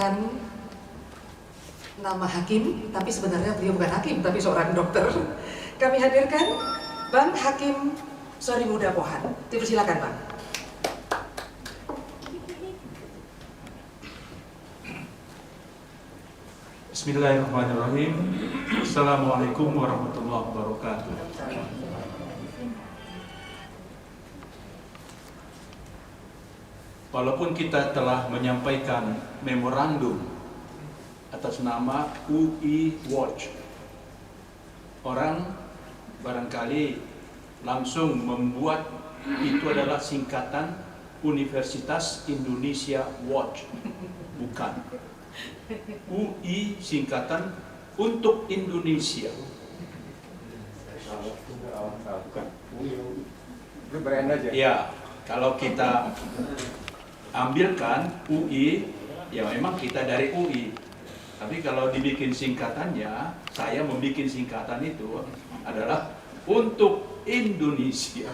hadirkan nama hakim, tapi sebenarnya beliau bukan hakim, tapi seorang dokter. Kami hadirkan Bang Hakim Sorimuda Pohan. Dipersilakan, Bang. Bismillahirrahmanirrahim. Assalamualaikum warahmatullahi wabarakatuh. Walaupun kita telah menyampaikan memorandum atas nama UI Watch, orang barangkali langsung membuat itu adalah singkatan Universitas Indonesia Watch. Bukan. UI singkatan untuk Indonesia. Ya, kalau kita ambilkan UI, ya memang kita dari UI. Tapi kalau dibikin singkatannya, saya membuat singkatan itu adalah untuk Indonesia.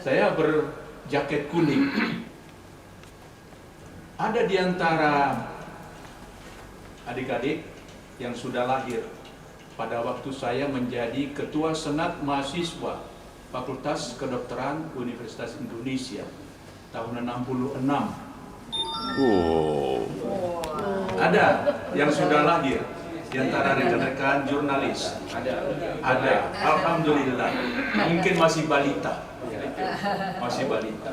Saya berjaket kuning. Ada di antara adik-adik yang sudah lahir pada waktu saya menjadi Ketua Senat Mahasiswa Fakultas Kedokteran Universitas Indonesia tahun 66. Ada yang sudah lahir di antara rekan-rekan jurnalis. Ada. Alhamdulillah. Mungkin masih balita. Masih balita.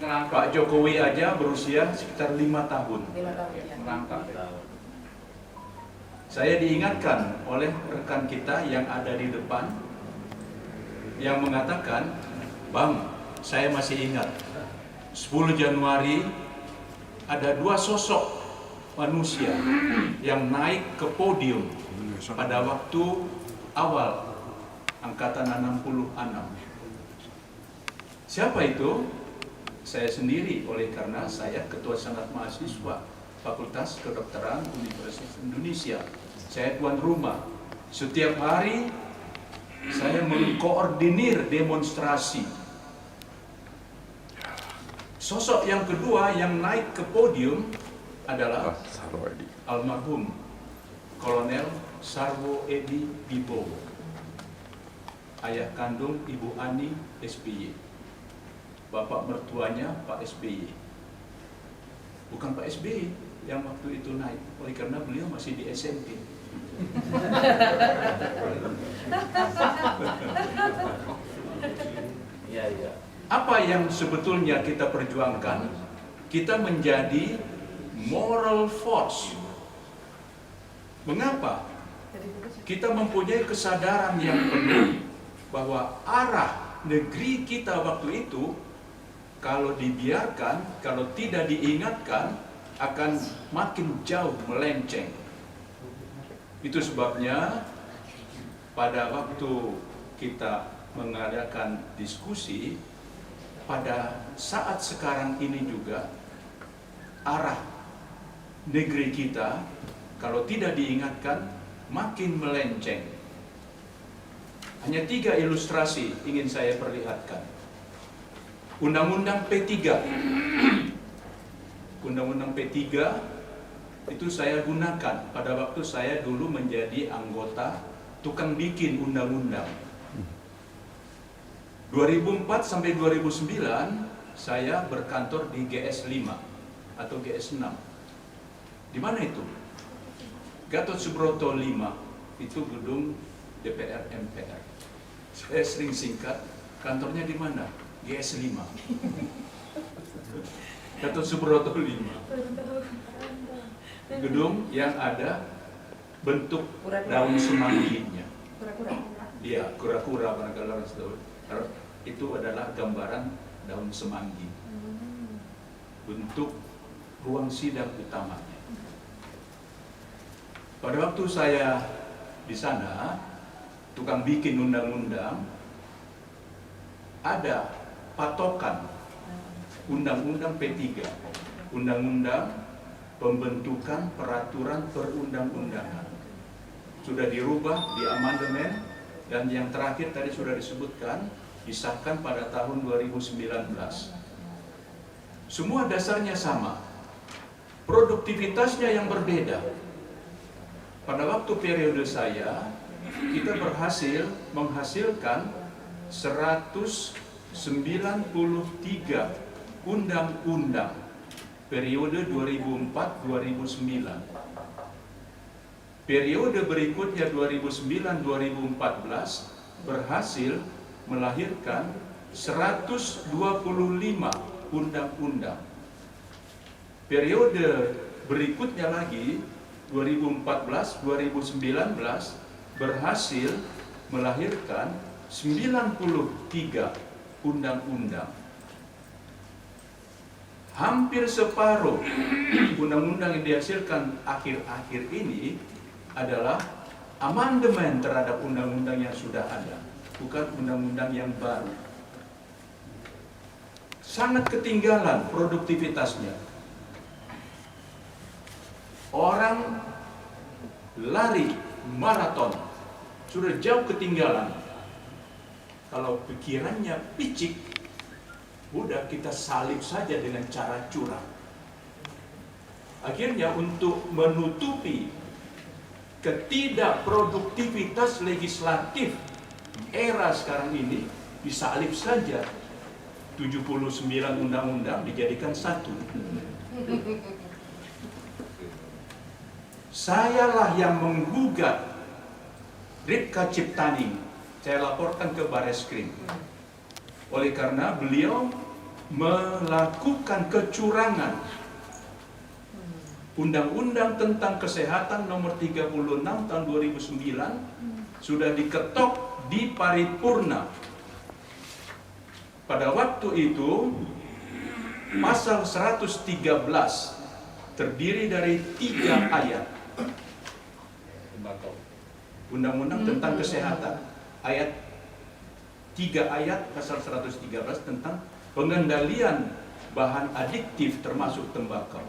Pak Jokowi aja berusia sekitar 5 tahun. Saya diingatkan oleh rekan kita yang ada di depan yang mengatakan, Bang, saya masih ingat 10 Januari ada 2 sosok manusia yang naik ke podium pada waktu awal angkatan 66. Siapa itu? Saya sendiri, oleh karena saya Ketua Senat Mahasiswa Fakultas Kedokteran Universitas Indonesia. Saya tuan rumah. Setiap hari saya mengkoordinir demonstrasi. Sosok yang kedua yang naik ke podium adalah almarhum Kolonel Sarwo Edi Wibowo, ayah kandung Ibu Ani SBY, bapak mertuanya Pak SBY. Bukan Pak SBY yang waktu itu naik, oleh karena beliau masih di SMP. Apa yang sebetulnya kita perjuangkan? Kita menjadi moral force. Mengapa? Kita mempunyai kesadaran yang penuh bahwa arah negeri kita waktu itu, kalau dibiarkan, kalau tidak diingatkan, akan makin jauh melenceng. Itu sebabnya pada waktu kita mengadakan diskusi, pada saat sekarang ini juga arah negeri kita kalau tidak diingatkan makin melenceng. Hanya 3 ilustrasi ingin saya perlihatkan. Undang-Undang P3. Undang-Undang P3 itu saya gunakan pada waktu saya dulu menjadi anggota tukang bikin undang-undang. 2004 sampai 2009 saya berkantor di GS 5 atau GS 6. Di mana itu? Gatot Subroto 5, itu gedung DPR MPR. Saya sering singkat, kantornya di mana? GS 5. Gatot Subroto 5. Gedung yang ada bentuk daun semangginya. Iya, kura-kura barangkali orang tahu. Itu adalah gambaran daun semanggi. Bentuk ruang sidang utamanya. Pada waktu saya di sana, tukang bikin undang-undang, ada patokan Undang-Undang P3, Undang-Undang Pembentukan Peraturan Perundang-Undangan. Sudah dirubah, diamandemen, dan yang terakhir tadi sudah disebutkan, disahkan pada tahun 2019. semua dasarnya sama, produktivitasnya yang berbeda. Pada waktu periode saya, kita berhasil menghasilkan 193 undang-undang periode 2004-2009. Periode berikutnya 2009-2014 berhasil melahirkan 125 undang-undang. Periode berikutnya lagi 2014-2019 berhasil melahirkan 93 undang-undang. Hampir separuh undang-undang yang dihasilkan akhir-akhir ini adalah amandemen terhadap undang-undang yang sudah ada, bukan undang-undang yang baru. Sangat ketinggalan produktivitasnya. Orang lari maraton sudah jauh ketinggalan. Kalau pikirannya picik, udah kita salib saja dengan cara curang. Akhirnya untuk menutupi ketidakproduktivitas legislatif era sekarang ini, disalib saja 79 undang-undang dijadikan satu. Sayalah yang menggugat Ripka Ciptani, saya laporkan ke Bareskrim. Oleh karena beliau melakukan kecurangan. Undang-undang tentang kesehatan nomor 36 tahun 2009 sudah diketok di paripurna. Pada waktu itu pasal 113 terdiri dari 3 ayat. Undang-undang tentang kesehatan, ayat 3 ayat pasal 113 tentang pengendalian bahan adiktif termasuk tembakau.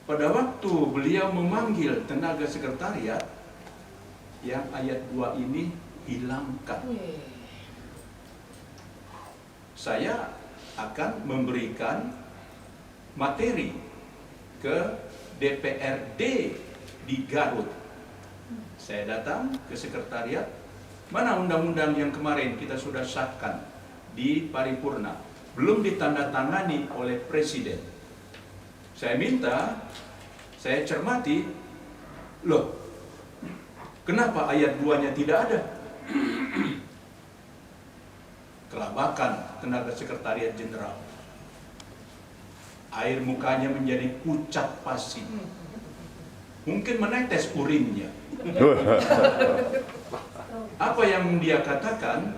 Pada waktu beliau memanggil tenaga sekretariat, yang ayat 2 ini hilangkan. Saya akan memberikan materi ke DPRD di Garut. Saya datang ke sekretariat, mana undang-undang yang kemarin kita sudah sahkan di paripurna, belum ditandatangani oleh Presiden. Saya minta, saya cermati, loh, kenapa ayat 2-nya tidak ada? Kelabakan tenaga sekretariat jenderal. Air mukanya menjadi pucat pasi. Mungkin menetes urinnya. Apa yang dia katakan?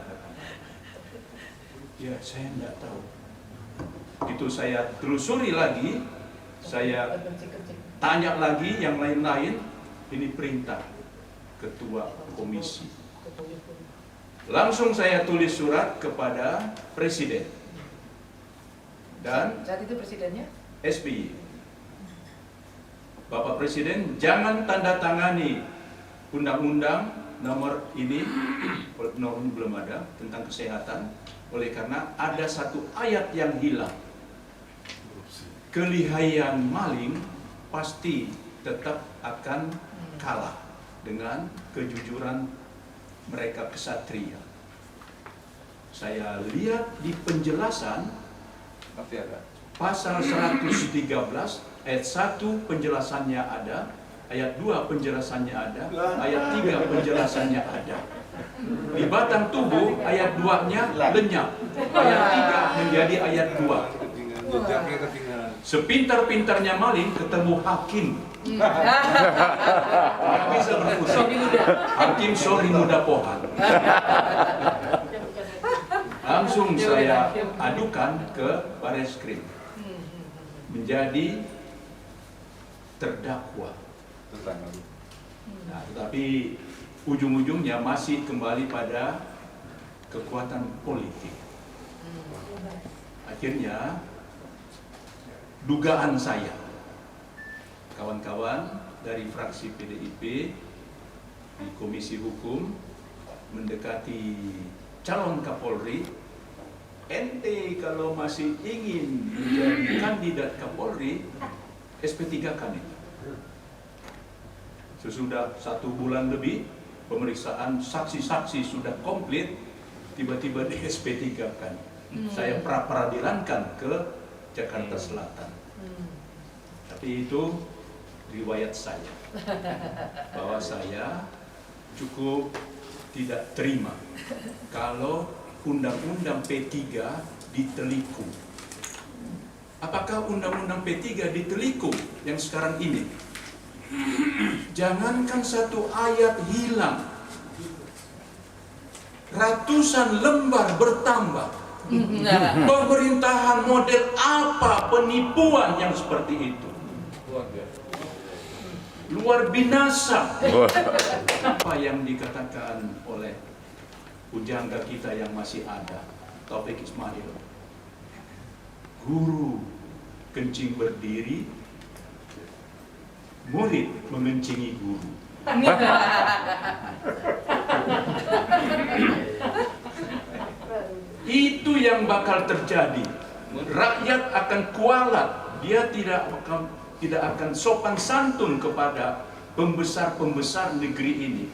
Ya, saya tidak tahu. Itu saya telusuri lagi, saya tanya lagi yang lain-lain. Ini perintah ketua komisi. Langsung saya tulis surat kepada Presiden. Dan Saat itu presidennya? SBY. Bapak Presiden, jangan tanda tangani undang-undang nomor ini, nomor belum ada, tentang kesehatan, oleh karena ada satu ayat yang hilang. Kelihayan maling pasti tetap akan kalah dengan kejujuran mereka kesatria. Saya lihat di penjelasan pasal 113 ayat 1 penjelasannya ada, ayat 2 penjelasannya ada, ayat 3 penjelasannya ada. Di batang tubuh ayat 2-nya lenyap, ayat 3 menjadi ayat 2. Sepintar-pintarnya maling ketemu hakim. Nggak bisa berpusing. Hakim sorry muda pohan. Langsung saya adukan ke Bareskrim menjadi terdakwa. Nah, tetapi ujung-ujungnya masih kembali pada kekuatan politik. Akhirnya dugaan saya, kawan-kawan dari fraksi PDIP di Komisi Hukum mendekati calon Kapolri ente kalau masih ingin menjadi kandidat Kapolri, SP3-kan itu. Sesudah 1 bulan lebih, pemeriksaan saksi-saksi sudah komplit, tiba-tiba di SP3-kan. Saya pra-peradilankan ke Jakarta Selatan. Tapi itu riwayat saya, bahwa saya cukup tidak terima kalau Undang-Undang P3 diteliku. Apakah Undang-Undang P3 diteliku yang sekarang ini? Jangankan satu ayat hilang, ratusan lembar bertambah. Pemerintahan model apa penipuan yang seperti itu? Luar binasa. Apa yang dikatakan oleh pujangga kita yang masih ada, Taufik Ismail, guru kencing berdiri, murid mengencingi guru. Itu yang bakal terjadi. Rakyat akan kualat, dia tidak akan sopan santun kepada pembesar-pembesar negeri ini.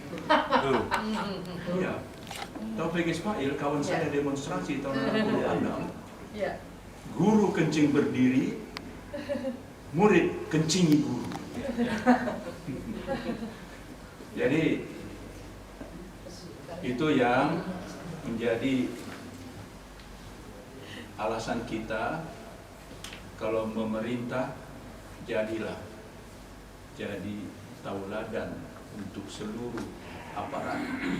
Iya. Taufik Ismail, kawan saya demonstrasi tahun 66, guru kencing berdiri, murid kencingi guru. Jadi itu yang menjadi alasan kita kalau memerintah, jadilah jadi tauladan untuk seluruh aparat,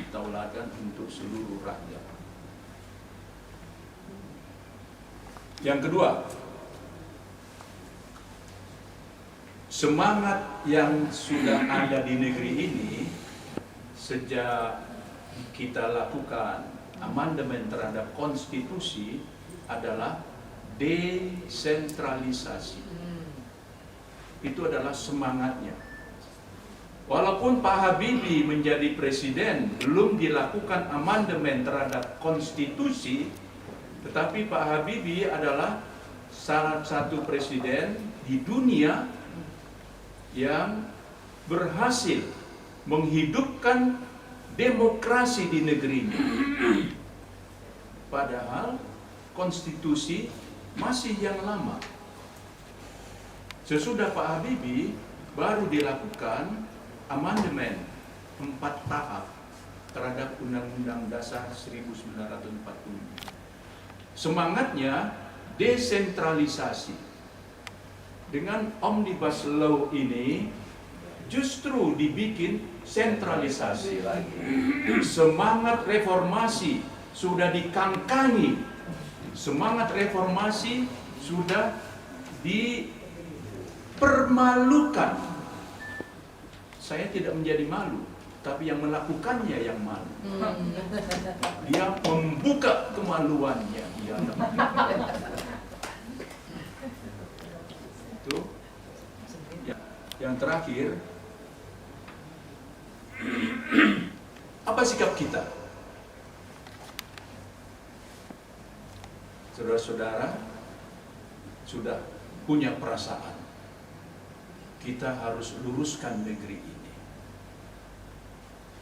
tauladan untuk seluruh rakyat. Yang kedua, semangat yang sudah ada di negeri ini sejak kita lakukan amandemen terhadap konstitusi adalah desentralisasi. Itu adalah semangatnya. Walaupun Pak Habibie menjadi presiden, belum dilakukan amandemen terhadap konstitusi, tetapi Pak Habibie adalah salah satu presiden di dunia yang berhasil menghidupkan demokrasi di negerinya. Padahal konstitusi masih yang lama. Sesudah Pak Habibie baru dilakukan amandemen 4 tahap terhadap Undang-Undang Dasar 1945. Semangatnya desentralisasi. Dengan Omnibus Law ini justru dibikin sentralisasi lagi. Semangat reformasi sudah dikangkangi. Semangat reformasi sudah dipermalukan. Saya tidak menjadi malu, tapi yang melakukannya yang malu. Dia membuka kemaluannya. Itu. Yang terakhir, apa sikap kita? Saudara-saudara sudah punya perasaan. Kita harus luruskan negeri ini.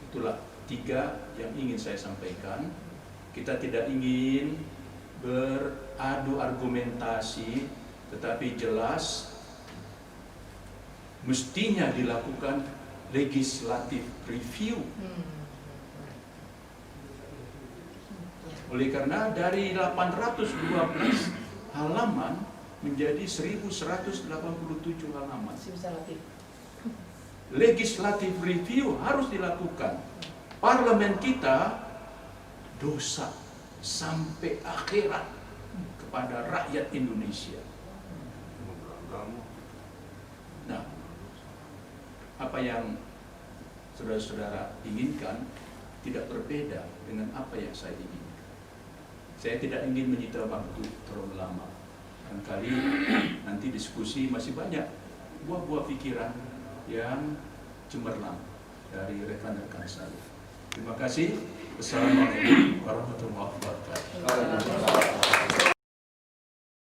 Itulah 3 yang ingin saya sampaikan. Kita tidak ingin beradu argumentasi, tetapi jelas mestinya dilakukan legislative review. Oleh karena dari 812 halaman menjadi 1187 halaman. Legislative review harus dilakukan. Parlemen kita dosa sampai akhirat kepada rakyat Indonesia. Nah, apa yang saudara-saudara inginkan tidak berbeda dengan apa yang saya inginkan. Saya tidak ingin menyita waktu terlalu lama. Kali nanti diskusi masih banyak buah-buah pikiran yang cemerlang dari rekan-rekan saya. Terima kasih. Wassalamualaikum warahmatullahi wabarakatuh.